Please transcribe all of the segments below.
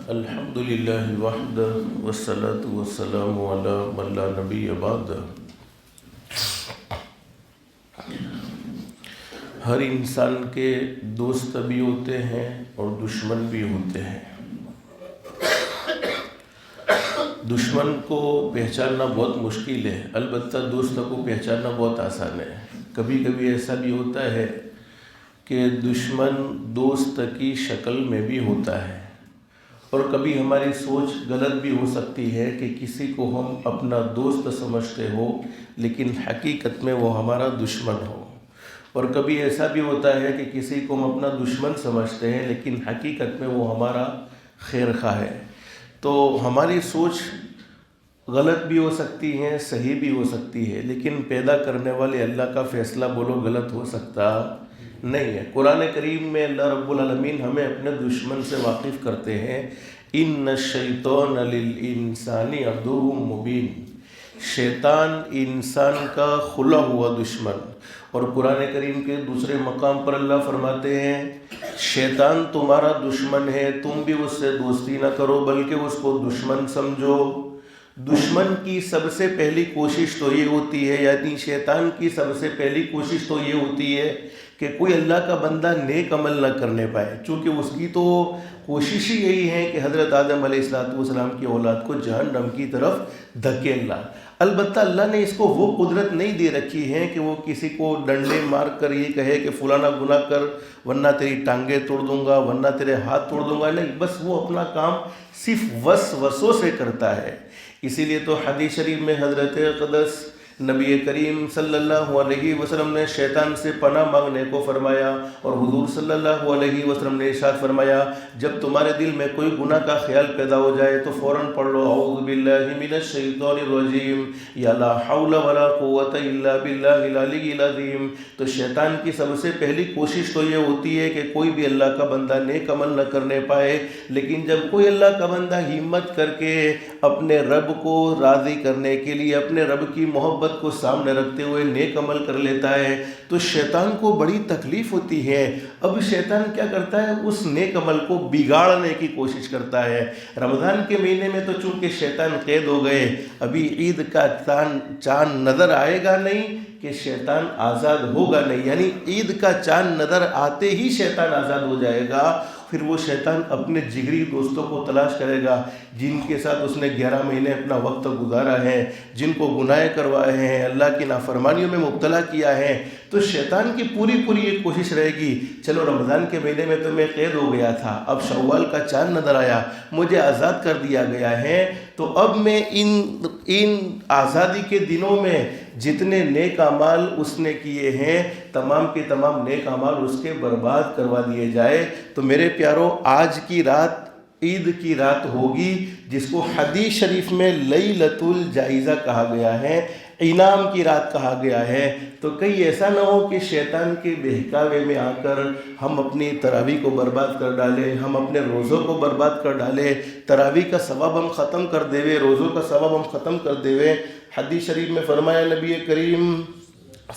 الحمد للہ وحدہ والصلاة والسلام علی من لا نبی بعد۔ ہر انسان کے دوست بھی ہوتے ہیں اور دشمن بھی ہوتے ہیں۔ دشمن کو پہچاننا بہت مشکل ہے، البتہ دوست کو پہچاننا بہت آسان ہے۔ کبھی کبھی ایسا بھی ہوتا ہے کہ دشمن دوست کی شکل میں بھی ہوتا ہے، اور کبھی ہماری سوچ غلط بھی ہو سکتی ہے کہ کسی کو ہم اپنا دوست سمجھتے ہو لیکن حقیقت میں وہ ہمارا دشمن ہو، اور کبھی ایسا بھی ہوتا ہے کہ کسی کو ہم اپنا دشمن سمجھتے ہیں لیکن حقیقت میں وہ ہمارا خیر خواہ ہے۔ تو ہماری سوچ غلط بھی ہو سکتی ہے، صحیح بھی ہو سکتی ہے، لیکن پیدا کرنے والے اللہ کا فیصلہ بولو غلط ہو سکتا نہیں ہے۔ قرآن کریم میں اللہ رب العالمین ہمیں اپنے دشمن سے واقف کرتے ہیں۔ ان الشیطان للانسان عدو مبین، شیطان انسان کا کھلا ہوا دشمن۔ اور قرآن کریم کے دوسرے مقام پر اللہ فرماتے ہیں شیطان تمہارا دشمن ہے، تم بھی اس سے دوستی نہ کرو بلکہ اس کو دشمن سمجھو۔ دشمن کی سب سے پہلی کوشش تو یہ ہوتی ہے، یعنی شیطان کی سب سے پہلی کوشش تو یہ ہوتی ہے کہ کوئی اللہ کا بندہ نیک عمل نہ کرنے پائے، چونکہ اس کی تو کوشش ہی یہی ہے کہ حضرت آدم علیہ السلام کی اولاد کو جہنم کی طرف دھکیلنا۔ البتہ اللہ نے اس کو وہ قدرت نہیں دے رکھی ہے کہ وہ کسی کو ڈنڈے مار کر یہ کہے کہ فلانا گناہ کر ورنہ تیری ٹانگیں توڑ دوں گا، ورنہ تیرے ہاتھ توڑ دوں گا، نہیں، بس وہ اپنا کام صرف وسوسوں سے کرتا ہے۔ اسی لیے تو حدیث شریف میں حضرت اقدس نبی کریم صلی اللہ علیہ وسلم نے شیطان سے پناہ مانگنے کو فرمایا، اور حضور صلی اللہ علیہ وسلم نے ارشاد فرمایا جب تمہارے دل میں کوئی گناہ کا خیال پیدا ہو جائے تو فوراً پڑھ لو اعوذ باللہ من الشیطان الرجیم یا لا حول ولا قوت الا باللہ العلی العظیم۔ تو شیطان کی سب سے پہلی کوشش تو یہ ہوتی ہے کہ کوئی بھی اللہ کا بندہ نیک عمل نہ کرنے پائے، لیکن جب کوئی اللہ کا بندہ ہمت کر کے اپنے رب کو راضی کرنے کے لیے اپنے رب کی محبت کو سامنے رکھتے ہوئے نیک عمل کر لیتا ہے تو شیطان کو بڑی تکلیف ہوتی ہے۔ اب شیطان کیا کرتا ہے، اس نیک عمل کو بگاڑنے کی کوشش کرتا ہے۔ رمضان کے مہینے میں تو چونکہ شیطان قید ہو گئے، ابھی عید کا چاند نظر آئے گا نہیں کہ شیطان آزاد ہوگا نہیں، یعنی عید کا چاند نظر آتے ہی شیطان آزاد ہو جائے گا۔ پھر وہ شیطان اپنے جگری دوستوں کو تلاش کرے گا جن کے ساتھ اس نے 11 مہینے اپنا وقت گزارا ہے، جن کو گناہ کروائے ہیں، اللہ کی نافرمانیوں میں مبتلا کیا ہے۔ تو شیطان کی پوری یہ کوشش رہے گی چلو رمضان کے مہینے میں تو میں قید ہو گیا تھا، اب شوال کا چاند نظر آیا، مجھے آزاد کر دیا گیا ہے، تو اب میں ان آزادی کے دنوں میں جتنے نیک اعمال اس نے کیے ہیں تمام کے تمام نیک اعمال اس کے برباد کروا دیے جائے۔ تو میرے پیارو، آج کی رات عید کی رات ہوگی جس کو حدیث شریف میں لیلۃ الجائزہ کہا گیا ہے، انعام کی رات کہا گیا ہے۔ تو کہیں ایسا نہ ہو کہ شیطان کے بہکاوے میں آ کر ہم اپنی تراویح کو برباد کر ڈالیں، ہم اپنے روزوں کو برباد کر ڈالیں، تراویح کا ثواب ہم ختم کر دیوے، روزوں کا ثواب ہم ختم کر دیوے۔ حدیث شریف میں فرمایا نبی کریم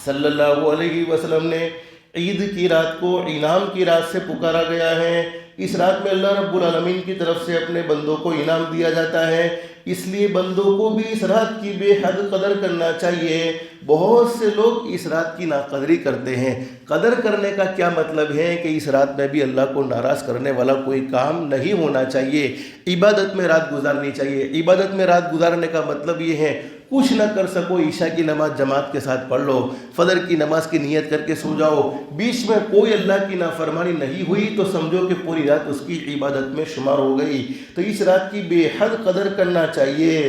صلی اللہ علیہ وسلم نے عید کی رات کو انعام کی رات سے پکارا گیا ہے۔ اس رات میں اللہ رب العالمین کی طرف سے اپنے بندوں کو انعام دیا جاتا ہے، اس لیے بندوں کو بھی اس رات کی بے حد قدر کرنا چاہیے۔ بہت سے لوگ اس رات کی ناقدری کرتے ہیں۔ قدر کرنے کا کیا مطلب ہے کہ اس رات میں بھی اللہ کو ناراض کرنے والا کوئی کام نہیں ہونا چاہیے، عبادت میں رات گزارنی چاہیے۔ عبادت میں رات گزارنے کا مطلب یہ ہے کچھ نہ کر سکو عشاء کی نماز جماعت کے ساتھ پڑھ لو، فجر کی نماز کی نیت کر کے سو جاؤ، بیچ میں کوئی اللہ کی نافرمانی نہیں ہوئی تو سمجھو کہ پوری رات اس کی عبادت میں شمار ہو گئی۔ تو اس رات کی بے حد قدر کرنا چاہیے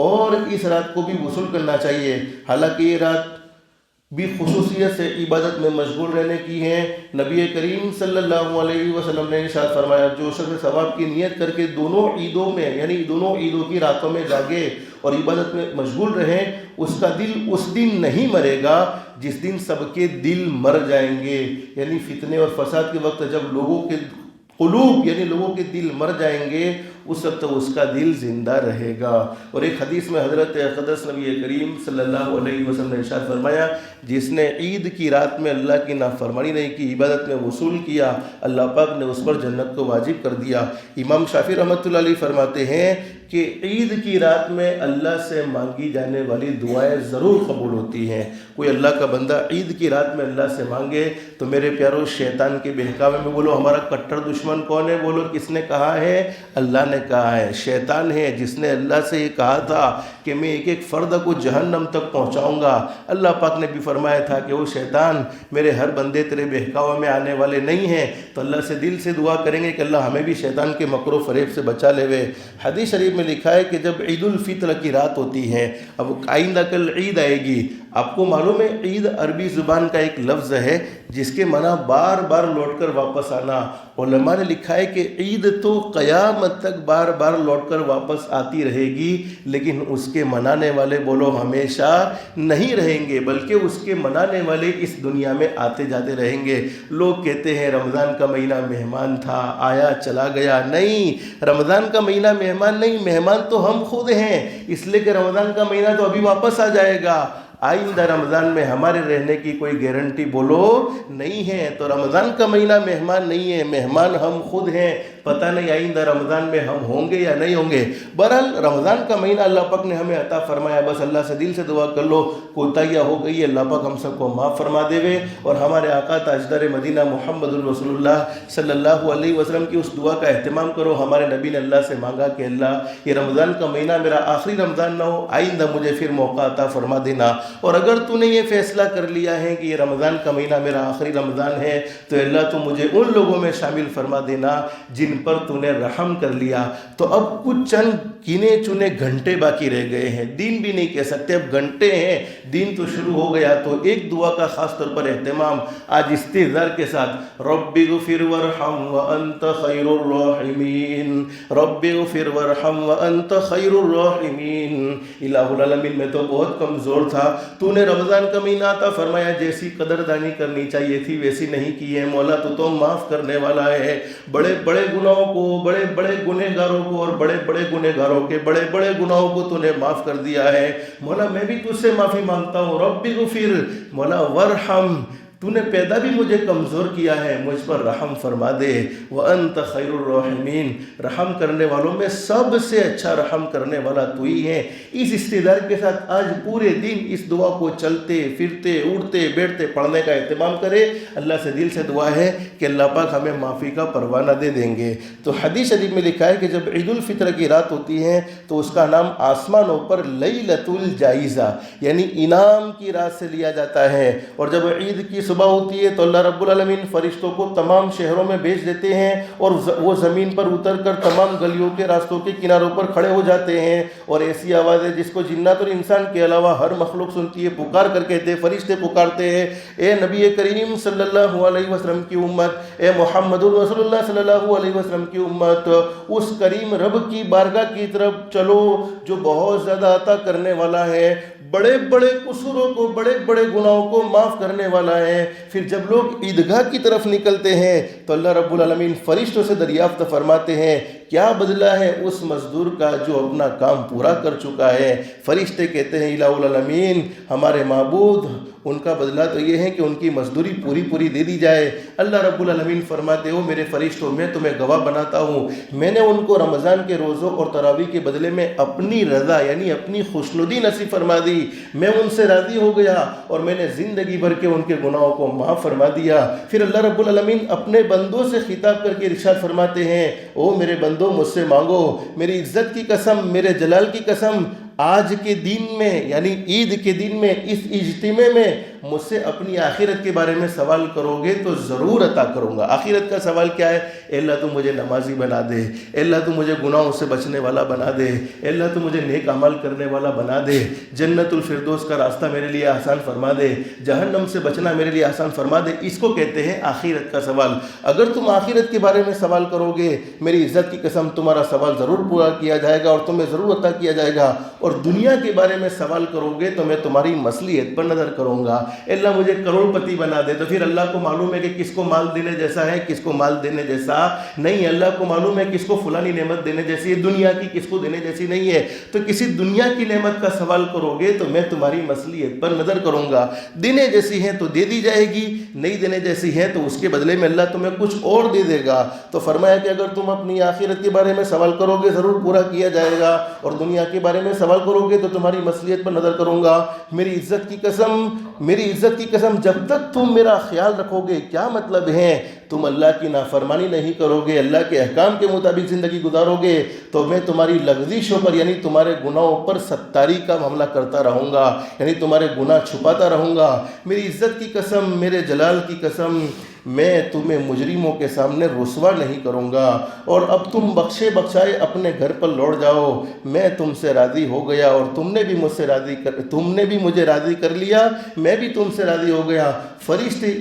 اور اس رات کو بھی وصول کرنا چاہیے۔ حالانکہ یہ رات بھی خصوصیت سے عبادت میں مشغول رہنے کی ہے۔ نبی کریم صلی اللہ علیہ وسلم نے ارشاد فرمایا جو شخص ثواب کی نیت کر کے دونوں عیدوں میں یعنی دونوں عیدوں کی راتوں میں جاگے اور عبادت میں مشغول رہے، اس کا دل اس دن نہیں مرے گا جس دن سب کے دل مر جائیں گے، یعنی فتنے اور فساد کے وقت جب لوگوں کے قلوب یعنی لوگوں کے دل مر جائیں گے، اس وقت اس کا دل زندہ رہے گا۔ اور ایک حدیث میں حضرت اقدس نبی کریم صلی اللہ علیہ وسلم نے ارشاد فرمایا، جس نے عید کی رات میں اللہ کی نافرمانی نہیں کی، عبادت میں وصول کیا، اللہ پاک نے اس پر جنت کو واجب کر دیا۔ امام شافعی رحمۃ اللہ علیہ فرماتے ہیں کہ عید کی رات میں اللہ سے مانگی جانے والی دعائیں ضرور قبول ہوتی ہیں۔ کوئی اللہ کا بندہ عید کی رات میں اللہ سے مانگے تو میرے پیارو شیطان کے بہکاوے میں بولو ہمارا کٹر دشمن کون ہے؟ بولو کس نے کہا ہے؟ اللہ نے کہا ہے، شیطان ہے جس نے اللہ سے یہ کہا تھا کہ میں ایک ایک فرد کو جہنم تک پہنچاؤں گا۔ اللہ پاک نے بھی فرمایا تھا کہ وہ شیطان میرے ہر بندے تیرے بہکاوے میں آنے والے نہیں ہیں، تو اللہ سے دل سے دعا کریں گے کہ اللہ ہمیں بھی شیطان کے مکر و فریب سے بچا لے وے۔ حدیث شریف میں لکھا ہے کہ جب عید الفطر کی رات ہوتی ہے، اب آئندہ کل عید آئے گی، آپ کو معلوم ہے عید عربی زبان کا ایک لفظ ہے جس کے معنی بار بار لوٹ کر واپس آنا۔ علماء نے لکھا ہے کہ عید تو قیامت تک بار بار لوٹ کر واپس آتی رہے گی، لیکن اس کے منانے والے بولو ہمیشہ نہیں رہیں گے، بلکہ اس کے منانے والے اس دنیا میں آتے جاتے رہیں گے۔ لوگ کہتے ہیں رمضان کا مہینہ مہمان تھا، آیا چلا گیا۔ نہیں، رمضان کا مہینہ مہمان نہیں، مہمان تو ہم خود ہیں، اس لیے کہ رمضان کا مہینہ تو ابھی واپس آ جائے گا۔ آئندہ رمضان میں ہمارے رہنے کی کوئی گارنٹی بولو نہیں ہے، تو رمضان کا مہینہ مہمان نہیں ہے، مہمان ہم خود ہیں۔ پتہ نہیں آئندہ رمضان میں ہم ہوں گے یا نہیں ہوں گے۔ بہرحال رمضان کا مہینہ اللہ پاک نے ہمیں عطا فرمایا، بس اللہ سے دل سے دعا کر لو، کوتاہیاں ہو گئی ہے اللہ پاک ہم سب کو معاف فرما دے وے، اور ہمارے آقا تاجدار مدینہ محمد الرسول اللہ صلی اللہ علیہ وسلم کی اس دعا کا اہتمام کرو۔ ہمارے نبی نے اللہ سے مانگا کہ اللہ یہ رمضان کا مہینہ میرا آخری رمضان نہ ہو، آئندہ مجھے پھر موقع عطا فرما دینا، اور اگر تو نے یہ فیصلہ کر لیا ہے کہ یہ رمضان کا مہینہ میرا آخری رمضان ہے تو اللہ تو مجھے ان لوگوں میں شامل فرما دینا جن پر تو نے رحم کر لیا۔ تو اب کچھ چند گنے چنے گھنٹے باقی رہ گئے ہیں، دن بھی نہیں کہہ سکتے، اب گھنٹے ہیں، دن تو شروع ہو گیا۔ تو ایک دعا کا خاص طور پر اہتمام آج استحضار کے ساتھ، رب اغفر وارحم وانت خیر الراحمین، رب اغفر وارحم وانت خیر الراحمین۔ الہ العالمین میں تو بہت کمزور تھا، تو نے رمضان کا مہینہ عطا فرمایا، جیسی قدردانی کرنی چاہیے تھی ویسی نہیں کی ہے مولا، تو معاف کرنے والا ہے۔ بڑے بڑے گناہوں کو، بڑے بڑے گنہگاروں کو، اور بڑے بڑے گنہگاروں کے بڑے بڑے گناہوں کو تو نے معاف کر دیا ہے مولا، میں بھی تجھ سے معافی مانگتا ہوں۔ رب اغفر مولا وارحم، تو نے پیدا بھی مجھے کمزور کیا ہے، مجھ پر رحم فرما دے۔ وَأَنْتَ خَيْرُ الرَّاحِمِينَ، رحم کرنے والوں میں سب سے اچھا رحم کرنے والا تو ہی ہے۔ اس استدار کے ساتھ آج پورے دن اس دعا کو چلتے پھرتے اٹھتے بیٹھتے پڑھنے کا اہتمام کرے۔ اللہ سے دل سے دعا ہے کہ اللہ پاک ہمیں معافی کا پروانہ دے دیں گے۔ تو حدیث شریف میں لکھا ہے کہ جب عید الفطر کی رات ہوتی ہے تو اس کا نام آسمانوں پر لیلۃ الجائزہ یعنی انعام کی رات سے لیا جاتا ہے۔ اور جب عید کی صبح ہوتی ہے تو اللہ رب العالمین فرشتوں کو تمام شہروں میں بھیج دیتے ہیں، اور وہ زمین پر اتر کر تمام گلیوں کے راستوں کے کناروں پر کھڑے ہو جاتے ہیں، اور ایسی آواز ہے جس کو جنات اور انسان کے علاوہ ہر مخلوق سنتی ہے، پکار کر کہتے ہیں، فرشتے پکارتے ہیں، اے نبی کریم صلی اللہ علیہ وسلم کی امت، اے محمد رسول اللہ صلی اللہ علیہ وسلم کی امت، اس کریم رب کی بارگاہ کی طرف چلو جو بہت زیادہ عطا کرنے والا ہے، بڑے بڑے قصوروں کو، بڑے بڑے گناہوں کو معاف کرنے والا ہے۔ پھر جب لوگ عیدگاہ کی طرف نکلتے ہیں تو اللہ رب العالمین فرشتوں سے دریافت فرماتے ہیں کیا بدلہ ہے اس مزدور کا جو اپنا کام پورا کر چکا ہے؟ فرشتے کہتے ہیں الہ العالمین ہمارے معبود، ان کا بدلہ تو یہ ہے کہ ان کی مزدوری پوری پوری دے دی جائے۔ اللہ رب العالمین فرماتے ہو میرے فرشتوں میں تمہیں گواہ بناتا ہوں، میں نے ان کو رمضان کے روزوں اور تراویح کے بدلے میں اپنی رضا یعنی اپنی خوشنودی نصیب فرما دی، میں ان سے راضی ہو گیا اور میں نے زندگی بھر کے ان کے گناہوں کو معاف فرما دیا۔ پھر اللہ رب العالمین اپنے بندوں سے خطاب کر کے ارشاد فرماتے ہیں او میرے بندوں مجھ سے مانگو، میری عزت کی قسم، میرے جلال کی قسم، آج کے دن میں یعنی عید کے دن میں اس اجتماع میں مجھ سے اپنی آخرت کے بارے میں سوال کرو گے تو ضرور عطا کروں گا۔ آخرت کا سوال کیا ہے؟ اے اللہ تو مجھے نمازی بنا دے، اے اللہ تو مجھے گناہوں سے بچنے والا بنا دے، اے اللہ تو مجھے نیک عمل کرنے والا بنا دے، جنت الفردوس کا راستہ میرے لیے آسان فرما دے، جہنم سے بچنا میرے لیے آسان فرما دے۔ اس کو کہتے ہیں آخرت کا سوال۔ اگر تم آخرت کے بارے میں سوال کرو گے میری عزت کی قسم تمہارا سوال ضرور پورا کیا جائے گا اور تمہیں ضرور عطا کیا جائے گا، اور دنیا کے بارے میں سوال کرو گے تو میں تمہاری مصلحت پر نظر کروں گا۔ اللہ مجھے کروڑپتی بنا دے، تو پھر اللہ کو معلوم ہے کہ کس کو مال دینے جیسا ہے، کس کو مال دینے جیسا نہیں۔ اللہ کو معلوم ہے کس کو فلانی نعمت دینے جیسی ہے دنیا کی، کس کو دینے جیسی نہیں ہے۔ تو کسی دنیا کی نعمت کا سوال کرو گے تو میں تمہاری مصلحت پر نظر کروں گا، دینے جیسی ہے تو دے دی جائے گی، نہیں دینے جیسی ہے تو اس کے بدلے میں اللہ تمہیں کچھ اور دے دے گا۔ تو فرمایا کہ اگر تم اپنی آخرت کے بارے میں سوال کرو گے ضرور پورا کیا جائے گا، اور دنیا کے بارے میں سوال کرو گے تو تمہاری مصلحت پر نظر کروں گا۔ میری عزت کی قسم جب تک تم میرا خیال رکھو گے، کیا مطلب ہے، تم اللہ کی نافرمانی نہیں کرو گے، اللہ کے احکام کے مطابق زندگی گزارو گے، تو میں تمہاری لغزشوں پر یعنی تمہارے گناہوں پر ستاری کا معاملہ کرتا رہوں گا، یعنی تمہارے گناہ چھپاتا رہوں گا۔ میری عزت کی قسم، میرے جلال کی قسم، میں تمہیں مجرموں کے سامنے رسوا نہیں کروں گا۔ اور اب تم بخشے بخشائے اپنے گھر پر لوٹ جاؤ، میں تم سے راضی ہو گیا، اور تم نے بھی مجھے راضی کر لیا، میں بھی تم سے راضی ہو گیا۔ فرشتے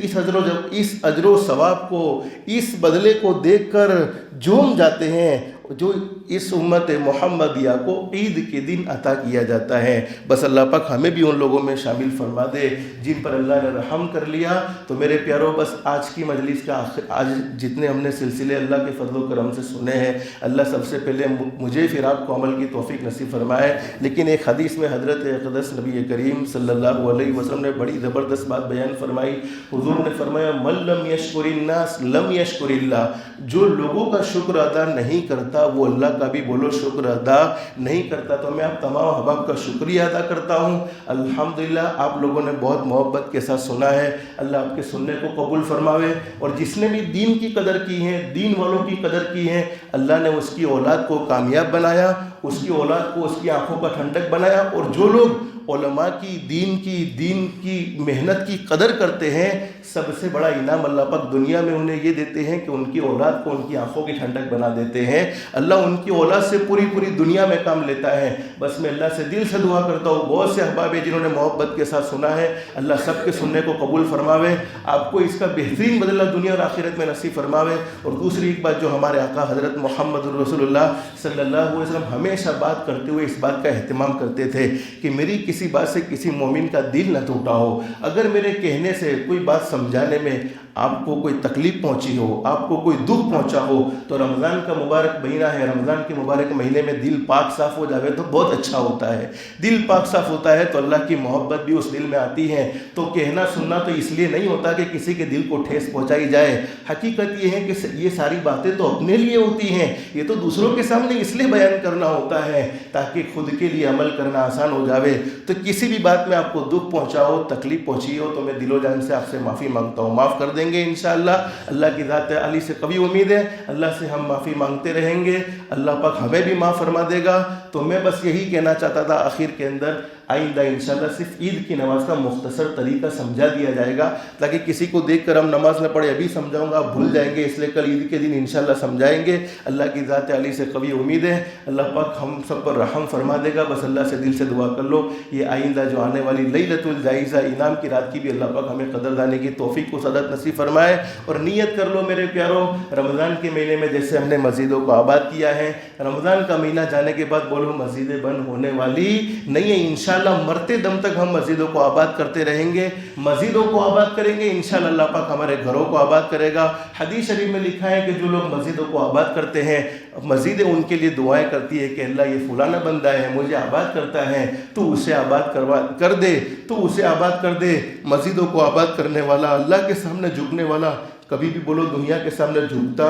اس اجر و ثواب کو، اس بدلے کو دیکھ کر جھوم جاتے ہیں جو اس امت محمدیہ کو عید کے دن عطا کیا جاتا ہے۔ بس اللہ پاک ہمیں بھی ان لوگوں میں شامل فرما دے جن پر اللہ نے رحم کر لیا۔ تو میرے پیاروں، بس آج کی مجلس کا آج جتنے ہم نے سلسلے اللہ کے فضل و کرم سے سنے ہیں، اللہ سب سے پہلے مجھے پھر آپ کو عمل کی توفیق نصیب فرمائے۔ لیکن ایک حدیث میں حضرت اقدس نبی کریم صلی اللہ علیہ وسلم نے بڑی زبردست بات بیان فرمائی۔ حضور نے فرمایا من لم یشکر الناس لم یشکر اللہ، جو لوگوں کا شکر ادا نہیں کرتا وہ اللہ کا بھی بولو شکر ادا نہیں کرتا۔ تو میں آپ تمام احباب کا شکریہ ادا کرتا ہوں۔ الحمدللہ آپ لوگوں نے بہت محبت کے ساتھ سنا ہے، اللہ آپ کے سننے کو قبول فرماوے، اور جس نے بھی دین کی قدر کی ہے، دین والوں کی قدر کی ہے، اللہ نے اس کی اولاد کو کامیاب بنایا، اس کی اولاد کو اس کی آنکھوں کا ٹھنڈک بنایا۔ اور جو لوگ علماء کی دین کی محنت کی قدر کرتے ہیں، سب سے بڑا انعام اللہ پاک دنیا میں انہیں یہ دیتے ہیں کہ ان کی اولاد کو ان کی آنکھوں کی ٹھنڈک بنا دیتے ہیں۔ اللہ ان کی اولاد سے پوری دنیا میں کام لیتا ہے۔ بس میں اللہ سے دل سے دعا کرتا ہوں، بہت سے احباب ہیں جنہوں نے محبت کے ساتھ سنا ہے، اللہ سب کے سننے کو قبول فرماوے، آپ کو اس کا بہترین بدلہ دنیا اور آخرت میں نصیب فرماوے۔ اور دوسری ایک بات جو ہمارے آقا حضرت محمد رسول اللہ صلی اللہ علیہ وسلم ہمیشہ بات کرتے ہوئے اس بات کا اہتمام کرتے تھے کہ میری کسی بات سے کسی مومن کا دل نہ ٹوٹا ہو، اگر میرے کہنے سے کوئی بات سمجھانے میں آپ کو کوئی تکلیف پہنچی ہو، آپ کو کوئی دکھ پہنچا ہو، تو رمضان کا مبارک مہینہ ہے، رمضان کے مبارک مہینے میں دل پاک صاف ہو جاوے تو بہت اچھا ہوتا ہے۔ دل پاک صاف ہوتا ہے تو اللہ کی محبت بھی اس دل میں آتی ہے۔ تو کہنا سننا تو اس لیے نہیں ہوتا کہ کسی کے دل کو ٹھیس پہنچائی جائے، حقیقت یہ ہے کہ یہ ساری باتیں تو اپنے لیے ہوتی ہیں، یہ تو دوسروں کے سامنے اس لیے بیان کرنا ہوتا ہے تاکہ خود کے لیے عمل کرنا آسان ہو جاوے۔ تو کسی بھی بات میں آپ کو دکھ پہنچا ہو، تکلیف پہنچی ہو، تو میں دل و جان سے آپ سے معافی مانگتا ہوں، معاف کر دیں گے انشاءاللہ۔ اللہ کی ذات علی سے قوی امید ہے، اللہ سے ہم معافی مانگتے رہیں گے، اللہ پاک ہمیں بھی معاف فرما دے گا۔ تو میں بس یہی کہنا چاہتا تھا آخر کے اندر، آئندہ انشاءاللہ صرف عید کی نماز کا مختصر طریقہ سمجھا دیا جائے گا تاکہ کسی کو دیکھ کر ہم نماز نہ پڑھے ابھی سمجھاؤں گا آپ بھول جائیں گے، اس لیے کل عید کے دن انشاءاللہ سمجھائیں گے۔ اللہ کی ذات علی سے قوی امید ہے، اللہ پاک ہم سب پر رحم فرما دے گا۔ بس اللہ سے دل سے دعا کر لو، یہ آئندہ جو آنے والی لیلۃ الجائزہ انعام کی رات کی بھی اللہ پاک ہمیں قدردانی کی توفیق و سعادت نصیب فرمائے۔ اور نیت کر لو میرے پیارو، رمضان کے مہینے میں جیسے ہم نے مسجدوں کو آباد کیا ہے، رمضان کا مہینہ جانے کے بعد بولو مسجدیں بند ہونے والی نہیں ہے، انشاءاللہ مرتے دم تک ہم مسجدوں کو آباد کرتے رہیں گے، مسجدوں کو آباد کریں گے، انشاءاللہ اللہ پاک ہمارے گھروں کو آباد کرے گا۔ حدیث شریف میں لکھا ہے کہ جو لوگ مسجدوں کو آباد کرتے ہیں، مسجدیں ان کے لیے دعائیں کرتی ہے کہ اللہ یہ فلانا بندہ ہے مجھے آباد کرتا ہے، تو اسے آباد کر دے۔ مسجدوں کو آباد کرنے والا، اللہ کے سامنے جھکنے والا، کبھی بھی بولو دنیا کے سامنے جھکتا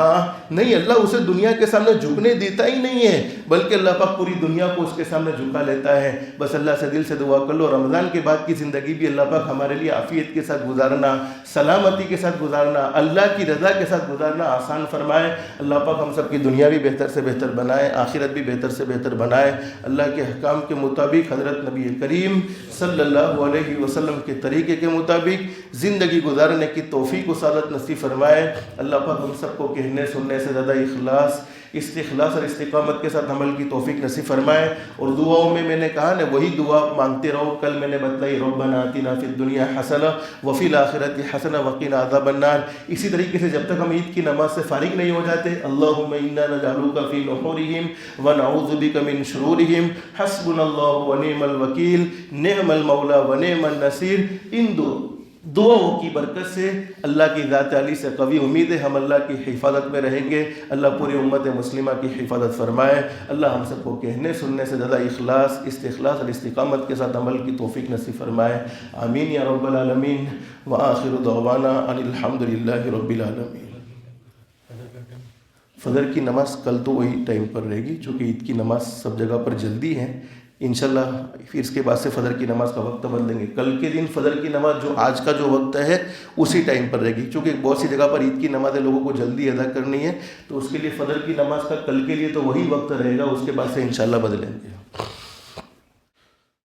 نہیں، اللہ اسے دنیا کے سامنے جھکنے دیتا ہی نہیں ہے، بلکہ اللہ پاک پوری دنیا کو اس کے سامنے جھکا لیتا ہے۔ بس اللہ سے دل سے دعا کر لو، رمضان کے بعد کی زندگی بھی اللہ پاک ہمارے لیے عافیت کے ساتھ گزارنا، سلامتی کے ساتھ گزارنا، اللہ کی رضا کے ساتھ گزارنا آسان فرمائے۔ اللہ پاک ہم سب کی دنیا بھی بہتر سے بہتر بنائے، آخرت بھی بہتر سے بہتر بنائے، اللہ کے احکام کے مطابق حضرت نبی کریم صلی اللہ علیہ وسلم کے طریقے کے مطابق زندگی گزارنے کی توفیق و سعادت نصیب فرمائے۔ اللہ پاک ہم سب کو کہنے سننے سے زیادہ استخلاص اور استقامت کے ساتھ عمل کی توفیق نصیب فرمائے۔ اور دعاؤں میں نے کہا نا وہی دعا مانگتے رہو، کل میں نے بتلائی ربنا آتنا فی الدنیا حسنہ وفی الآخرۃ حسنہ وقنا عذاب النار۔ اسی طریقے سے جب تک ہم عید کی نماز سے فارغ نہیں ہو جاتے، اللہم انا نجعلک فی نحورہم ونعوذ بک من شرورہم حسبنا اللہ ونعم الوکیل نعم المولا ونعم النصیر۔ ان دعاؤں کی برکت سے اللہ کی ذات عالی سے قوی امید ہے ہم اللہ کی حفاظت میں رہیں گے. اللہ پوری امت مسلمہ کی حفاظت فرمائے. اللہ ہم سب کو کہنے سننے سے زیادہ اخلاص، استخلاص اور استقامت کے ساتھ عمل کی توفیق نصیب فرمائے. آمین یا رب العالمین. وآخر دعوانا ان الحمد للہ رب العالمین. فجر کی نماز کل تو وہی ٹائم پر رہے گی، چونکہ عید کی نماز سب جگہ پر جلدی ہے. انشاءاللہ پھر اس کے بعد سے فجر کی نماز کا وقت بدلیں گے. کل کے دن فجر کی نماز جو آج کا جو وقت ہے اسی ٹائم پر رہے گی، چونکہ بہت سی جگہ پر عید کی نمازیں لوگوں کو جلدی ادا کرنی ہے، تو اس کے لیے فجر کی نماز کا کل کے لیے تو وہی وقت رہے گا، اس کے بعد سے انشاءاللہ بدلیں گے.